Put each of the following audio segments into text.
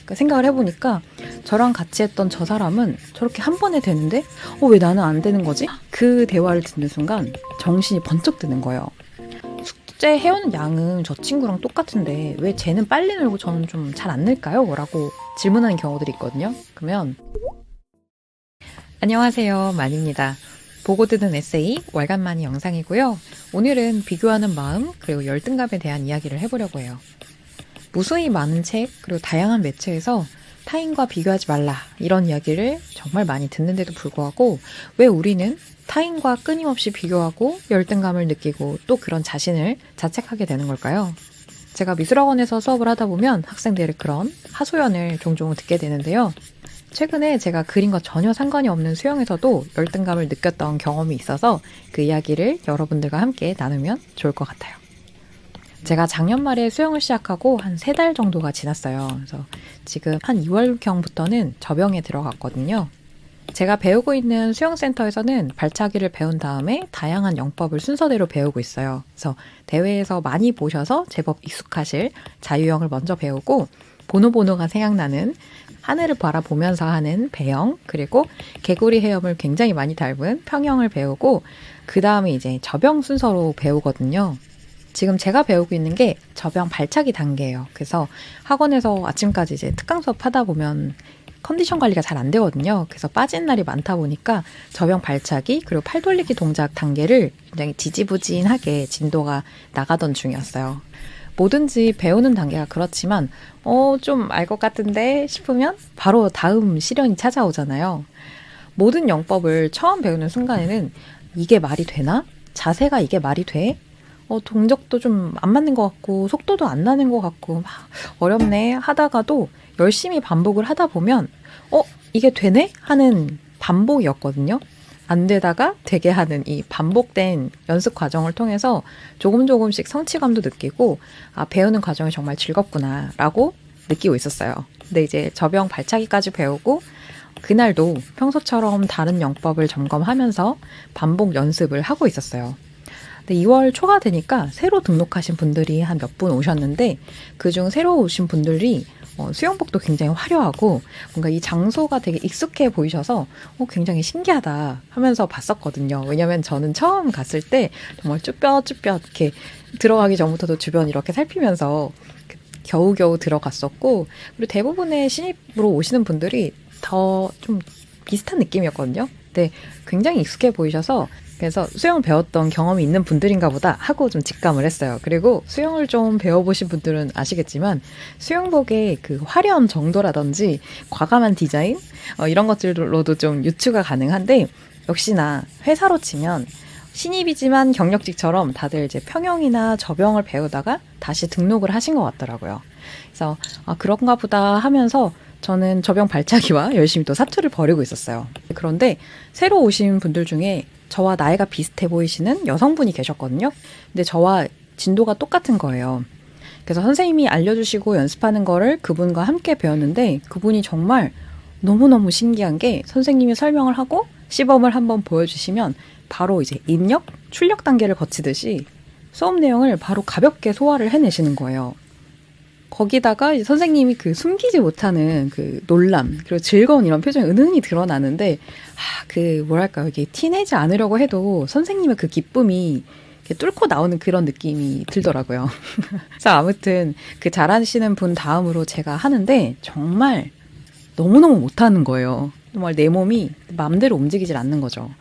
그러니까 생각을 해보니까 저랑 같이 했던 저 사람은 저렇게 한 번에 되는데 왜 나는 안 되는 거지? 그 대화를 듣는 순간 정신이 번쩍 드는 거예요. 숙제 해오는 양은 저 친구랑 똑같은데 왜 쟤는 빨리 늘고 저는 좀 잘 안 늘까요? 라고 질문하는 경우들이 있거든요. 그러면 안녕하세요, 만입니다. 보고 듣는 에세이 월간만이 영상이고요. 오늘은 비교하는 마음 그리고 열등감에 대한 이야기를 해보려고 해요. 무수히 많은 책 그리고 다양한 매체에서 타인과 비교하지 말라 이런 이야기를 정말 많이 듣는데도 불구하고 왜 우리는 타인과 끊임없이 비교하고 열등감을 느끼고 또 그런 자신을 자책하게 되는 걸까요? 제가 미술학원에서 수업을 하다 보면 학생들의 그런 하소연을 종종 듣게 되는데요. 최근에 제가 그림과 전혀 상관이 없는 수영에서도 열등감을 느꼈던 경험이 있어서 그 이야기를 여러분들과 함께 나누면 좋을 것 같아요. 제가 작년 말에 수영을 시작하고 한 3달 정도가 지났어요. 그래서 지금 한 2월경부터는 접영에 들어갔거든요. 제가 배우고 있는 수영센터에서는 발차기를 배운 다음에 다양한 영법을 순서대로 배우고 있어요. 그래서 대회에서 많이 보셔서 제법 익숙하실 자유형을 먼저 배우고 보노보노가 생각나는 하늘을 바라보면서 하는 배영, 그리고 개구리 헤엄을 굉장히 많이 닮은 평영을 배우고 그 다음에 이제 접영 순서로 배우거든요. 지금 제가 배우고 있는 게 접영 발차기 단계예요. 그래서 학원에서 아침까지 이제 특강 수업 하다 보면 컨디션 관리가 잘 안 되거든요. 그래서 빠진 날이 많다 보니까 접영 발차기 그리고 팔 돌리기 동작 단계를 굉장히 지지부진하게 진도가 나가던 중이었어요. 뭐든지 배우는 단계가 그렇지만 좀 알 것 같은데 싶으면 바로 다음 시련이 찾아오잖아요. 모든 영법을 처음 배우는 순간에는 이게 말이 되나? 자세가 이게 말이 돼? 동작도 좀 안 맞는 것 같고 속도도 안 나는 것 같고 막 어렵네 하다가도 열심히 반복을 하다 보면 이게 되네? 하는 반복이었거든요. 안 되다가 되게 하는 이 반복된 연습 과정을 통해서 조금씩 성취감도 느끼고 배우는 과정이 정말 즐겁구나 라고 느끼고 있었어요. 근데 이제 접영 발차기까지 배우고 그날도 평소처럼 다른 영법을 점검하면서 반복 연습을 하고 있었어요. 근데 2월 초가 되니까 새로 등록하신 분들이 한 몇 분 오셨는데 그중 새로 오신 분들이 수영복도 굉장히 화려하고 뭔가 이 장소가 되게 익숙해 보이셔서 굉장히 신기하다 하면서 봤었거든요. 왜냐면 저는 처음 갔을 때 정말 쭈뼛쭈뼛 이렇게 들어가기 전부터도 주변 이렇게 살피면서 겨우겨우 들어갔었고 그리고 대부분의 신입으로 오시는 분들이 더 좀 비슷한 느낌이었거든요. 근데 굉장히 익숙해 보이셔서 그래서 수영을 배웠던 경험이 있는 분들인가 보다 하고 좀 직감을 했어요. 그리고 수영을 좀 배워보신 분들은 아시겠지만 수영복의 그 화려한 정도라든지 과감한 디자인 이런 것들로도 좀 유추가 가능한데 역시나 회사로 치면 신입이지만 경력직처럼 다들 이제 평영이나 접영을 배우다가 다시 등록을 하신 것 같더라고요. 그래서 그런가 보다 하면서 저는 접영 발차기와 열심히 또 사투를 벌이고 있었어요. 그런데 새로 오신 분들 중에 저와 나이가 비슷해 보이시는 여성분이 계셨거든요. 근데 저와 진도가 똑같은 거예요. 그래서 선생님이 알려주시고 연습하는 거를 그분과 함께 배웠는데 그분이 정말 너무너무 신기한 게 선생님이 설명을 하고 시범을 한번 보여주시면 바로 이제 입력, 출력 단계를 거치듯이 수업 내용을 바로 가볍게 소화를 해내시는 거예요. 거기다가 이제 선생님이 그 숨기지 못하는 그 놀람 그리고 즐거운 이런 표정이 은은히 드러나는데 뭐랄까요, 이게 티내지 않으려고 해도 선생님의 그 기쁨이 이렇게 뚫고 나오는 그런 느낌이 들더라고요. 그래서 아무튼 그 잘하시는 분 다음으로 제가 하는데 정말 너무너무 못하는 거예요. 정말 내 몸이 마음대로 움직이질 않는 거죠.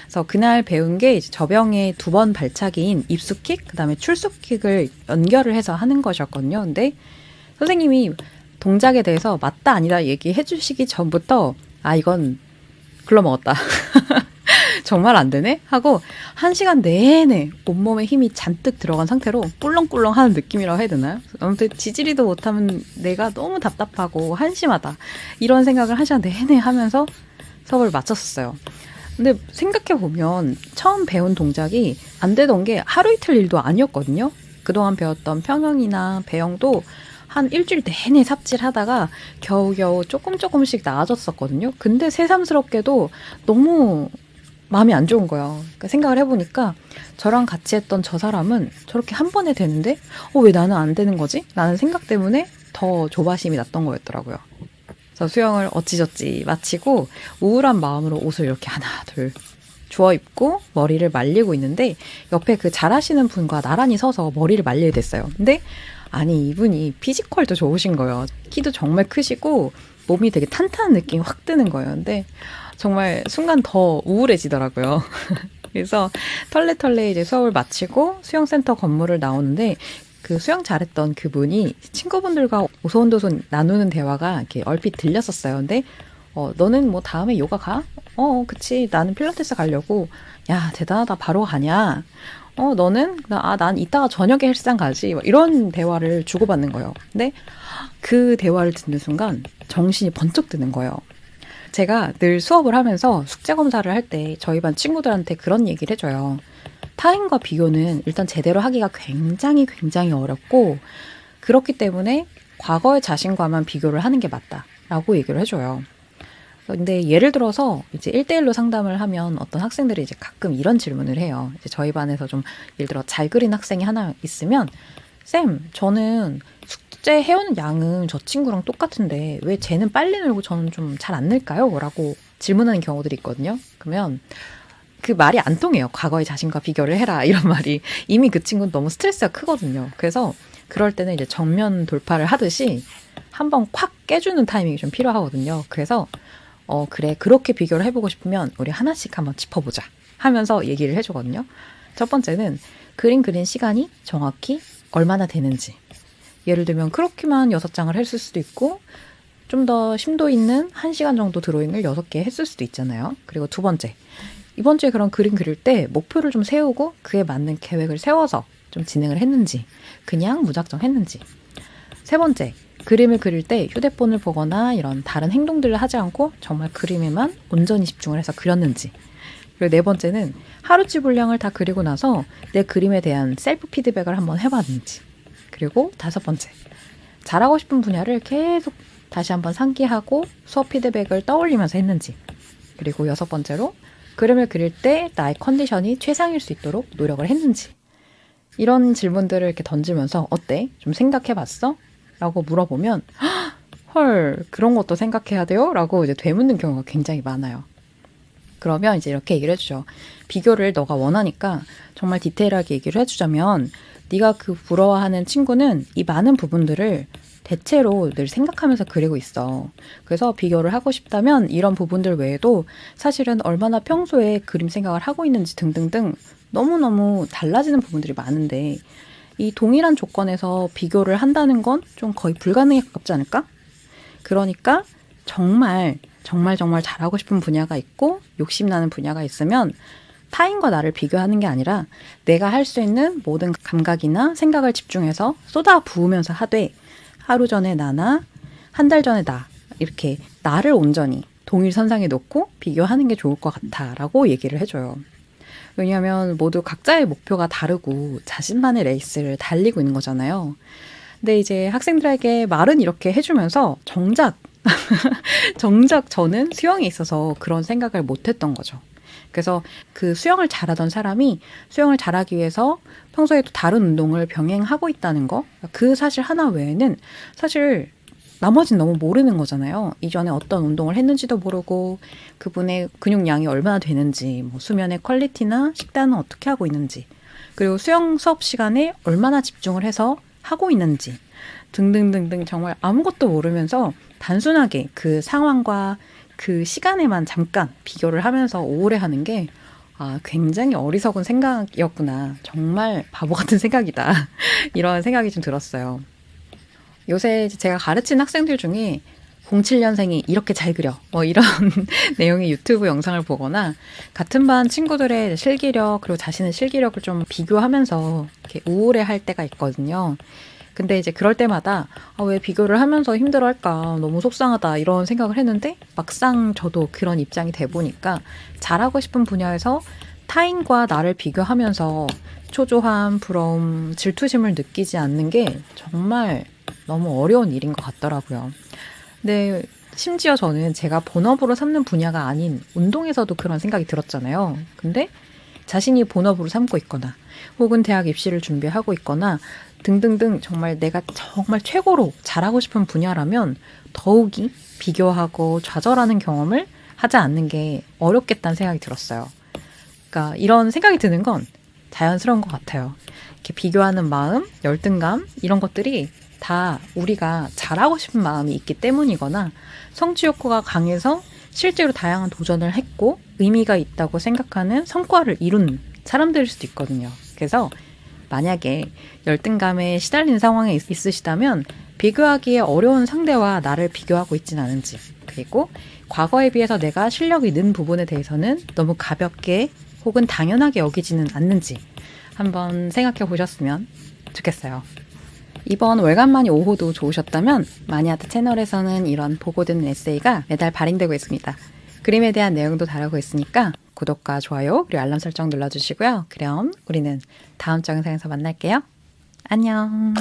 그래서 그날 배운 게 이제 접영의 2번 발차기인 입수킥, 그 다음에 출수킥을 연결을 해서 하는 것이었거든요. 근데 선생님이 동작에 대해서 맞다 아니다 얘기해 주시기 전부터 이건 글러먹었다. 정말 안 되네? 하고 1시간 내내 온몸에 힘이 잔뜩 들어간 상태로 꿀렁꿀렁 하는 느낌이라고 해야 되나요? 아무튼 지지리도 못하면 내가 너무 답답하고 한심하다. 이런 생각을 1시간 내내 하면서 수업을 마쳤었어요. 근데 생각해보면 처음 배운 동작이 안 되던 게 하루 이틀 일도 아니었거든요. 그동안 배웠던 평영이나 배영도 한 일주일 내내 삽질하다가 겨우겨우 조금씩 나아졌었거든요. 근데 새삼스럽게도 너무 마음이 안 좋은 거예요. 그러니까 생각을 해보니까 저랑 같이 했던 저 사람은 저렇게 한 번에 되는데 왜 나는 안 되는 거지? 라는 생각 때문에 더 조바심이 났던 거였더라고요. 그래서 수영을 어찌저찌 마치고 우울한 마음으로 옷을 이렇게 하나, 둘 주워 입고 머리를 말리고 있는데 옆에 그 잘하시는 분과 나란히 서서 머리를 말리게 됐어요. 근데 아니 이분이 피지컬도 좋으신 거예요. 키도 정말 크시고 몸이 되게 탄탄한 느낌이 확 드는 거예요. 근데 정말 순간 더 우울해지더라고요. 그래서 털레털레 이제 수업을 마치고 수영센터 건물을 나오는데 그 수영 잘했던 그분이 친구분들과 오손도손 나누는 대화가 이렇게 얼핏 들렸었어요. 근데 너는 뭐 다음에 요가 가? 그치. 나는 필라테스 가려고. 야, 대단하다. 바로 가냐? 너는? 난 이따가 저녁에 헬스장 가지. 이런 대화를 주고받는 거예요. 근데 그 대화를 듣는 순간 정신이 번쩍 드는 거예요. 제가 늘 수업을 하면서 숙제 검사를 할 때 저희 반 친구들한테 그런 얘기를 해줘요. 타인과 비교는 일단 제대로 하기가 굉장히 굉장히 어렵고 그렇기 때문에 과거의 자신과만 비교를 하는 게 맞다라고 얘기를 해줘요. 근데 예를 들어서 이제 1대1로 상담을 하면 어떤 학생들이 이제 가끔 이런 질문을 해요. 이제 저희 반에서 좀 예를 들어 잘 그린 학생이 하나 있으면 쌤, 저는 숙제 해오는 양은 저 친구랑 똑같은데 왜 쟤는 빨리 늘고 저는 좀 잘 안 늘까요? 라고 질문하는 경우들이 있거든요. 그러면 그 말이 안 통해요. 과거의 자신과 비교를 해라 이런 말이. 이미 그 친구는 너무 스트레스가 크거든요. 그래서 그럴 때는 이제 정면 돌파를 하듯이 한번 콱 깨주는 타이밍이 좀 필요하거든요. 그래서 그래 그렇게 비교를 해보고 싶으면 우리 하나씩 한번 짚어보자 하면서 얘기를 해주거든요. 첫 번째는 그림 그린 시간이 정확히 얼마나 되는지. 예를 들면 그렇게만 6장을 했을 수도 있고 좀 더 심도 있는 1시간 정도 드로잉을 6개 했을 수도 있잖아요. 그리고 두 번째, 이번 주에 그런 그림 그릴 때 목표를 좀 세우고 그에 맞는 계획을 세워서 좀 진행을 했는지, 그냥 무작정 했는지. 세 번째, 그림을 그릴 때 휴대폰을 보거나 이런 다른 행동들을 하지 않고 정말 그림에만 온전히 집중을 해서 그렸는지. 그리고 네 번째는 하루치 분량을 다 그리고 나서 내 그림에 대한 셀프 피드백을 한번 해봤는지. 그리고 다섯 번째, 잘하고 싶은 분야를 계속 다시 한번 상기하고 수업 피드백을 떠올리면서 했는지. 그리고 여섯 번째로 그림을 그릴 때 나의 컨디션이 최상일 수 있도록 노력을 했는지. 이런 질문들을 이렇게 던지면서 어때? 좀 생각해봤어? 라고 물어보면 헐, 그런 것도 생각해야 돼요? 라고 이제 되묻는 경우가 굉장히 많아요. 그러면 이제 이렇게 얘기를 해주죠. 비교를 너가 원하니까 정말 디테일하게 얘기를 해주자면 네가 그 부러워하는 친구는 이 많은 부분들을 대체로 늘 생각하면서 그리고 있어. 그래서 비교를 하고 싶다면 이런 부분들 외에도 사실은 얼마나 평소에 그림 생각을 하고 있는지 등등등 너무너무 달라지는 부분들이 많은데 이 동일한 조건에서 비교를 한다는 건 좀 거의 불가능에 가깝지 않을까? 그러니까 정말 잘하고 싶은 분야가 있고 욕심나는 분야가 있으면 타인과 나를 비교하는 게 아니라 내가 할 수 있는 모든 감각이나 생각을 집중해서 쏟아 부으면서 하되 하루 전에 나나 한 달 전에 나 이렇게 나를 온전히 동일선상에 놓고 비교하는 게 좋을 것 같아라고 얘기를 해줘요. 왜냐하면 모두 각자의 목표가 다르고 자신만의 레이스를 달리고 있는 거잖아요. 근데 이제 학생들에게 말은 이렇게 해주면서 정작 저는 수영에 있어서 그런 생각을 못했던 거죠. 그래서 그 수영을 잘하던 사람이 수영을 잘하기 위해서 평소에도 다른 운동을 병행하고 있다는 거, 그 사실 하나 외에는 사실 나머지는 너무 모르는 거잖아요. 이전에 어떤 운동을 했는지도 모르고 그분의 근육량이 얼마나 되는지, 뭐 수면의 퀄리티나 식단은 어떻게 하고 있는지, 그리고 수영 수업 시간에 얼마나 집중을 해서 하고 있는지 등등등등 정말 아무것도 모르면서 단순하게 그 상황과 그 시간에만 잠깐 비교를 하면서 오래하는 게 굉장히 어리석은 생각이었구나. 정말 바보 같은 생각이다. 이런 생각이 좀 들었어요. 요새 제가 가르치는 학생들 중에 07년생이 이렇게 잘 그려 뭐 이런 내용의 유튜브 영상을 보거나 같은 반 친구들의 실기력 그리고 자신의 실기력을 좀 비교하면서 이렇게 우울해할 때가 있거든요. 근데 이제 그럴 때마다 왜 비교를 하면서 힘들어할까 너무 속상하다 이런 생각을 했는데 막상 저도 그런 입장이 돼 보니까 잘하고 싶은 분야에서 타인과 나를 비교하면서 초조함, 부러움, 질투심을 느끼지 않는 게 정말 너무 어려운 일인 것 같더라고요. 근데 심지어 저는 제가 본업으로 삼는 분야가 아닌 운동에서도 그런 생각이 들었잖아요. 근데 자신이 본업으로 삼고 있거나 혹은 대학 입시를 준비하고 있거나 등등등 정말 내가 정말 최고로 잘하고 싶은 분야라면 더욱이 비교하고 좌절하는 경험을 하지 않는 게 어렵겠다는 생각이 들었어요. 그러니까 이런 생각이 드는 건 자연스러운 것 같아요. 이렇게 비교하는 마음, 열등감 이런 것들이 다 우리가 잘하고 싶은 마음이 있기 때문이거나 성취 욕구가 강해서 실제로 다양한 도전을 했고 의미가 있다고 생각하는 성과를 이룬 사람들일 수도 있거든요. 그래서 만약에 열등감에 시달린 상황에 있으시다면 비교하기에 어려운 상대와 나를 비교하고 있진 않은지, 그리고 과거에 비해서 내가 실력이 는 부분에 대해서는 너무 가볍게 혹은 당연하게 여기지는 않는지 한번 생각해 보셨으면 좋겠어요. 이번 월간만이 5호도 좋으셨다면 마니아트 채널에서는 이런 보고 듣는 에세이가 매달 발행되고 있습니다. 그림에 대한 내용도 다루고 있으니까 구독과 좋아요 그리고 알람 설정 눌러주시고요. 그럼 우리는 다음 영상에서 만날게요. 안녕.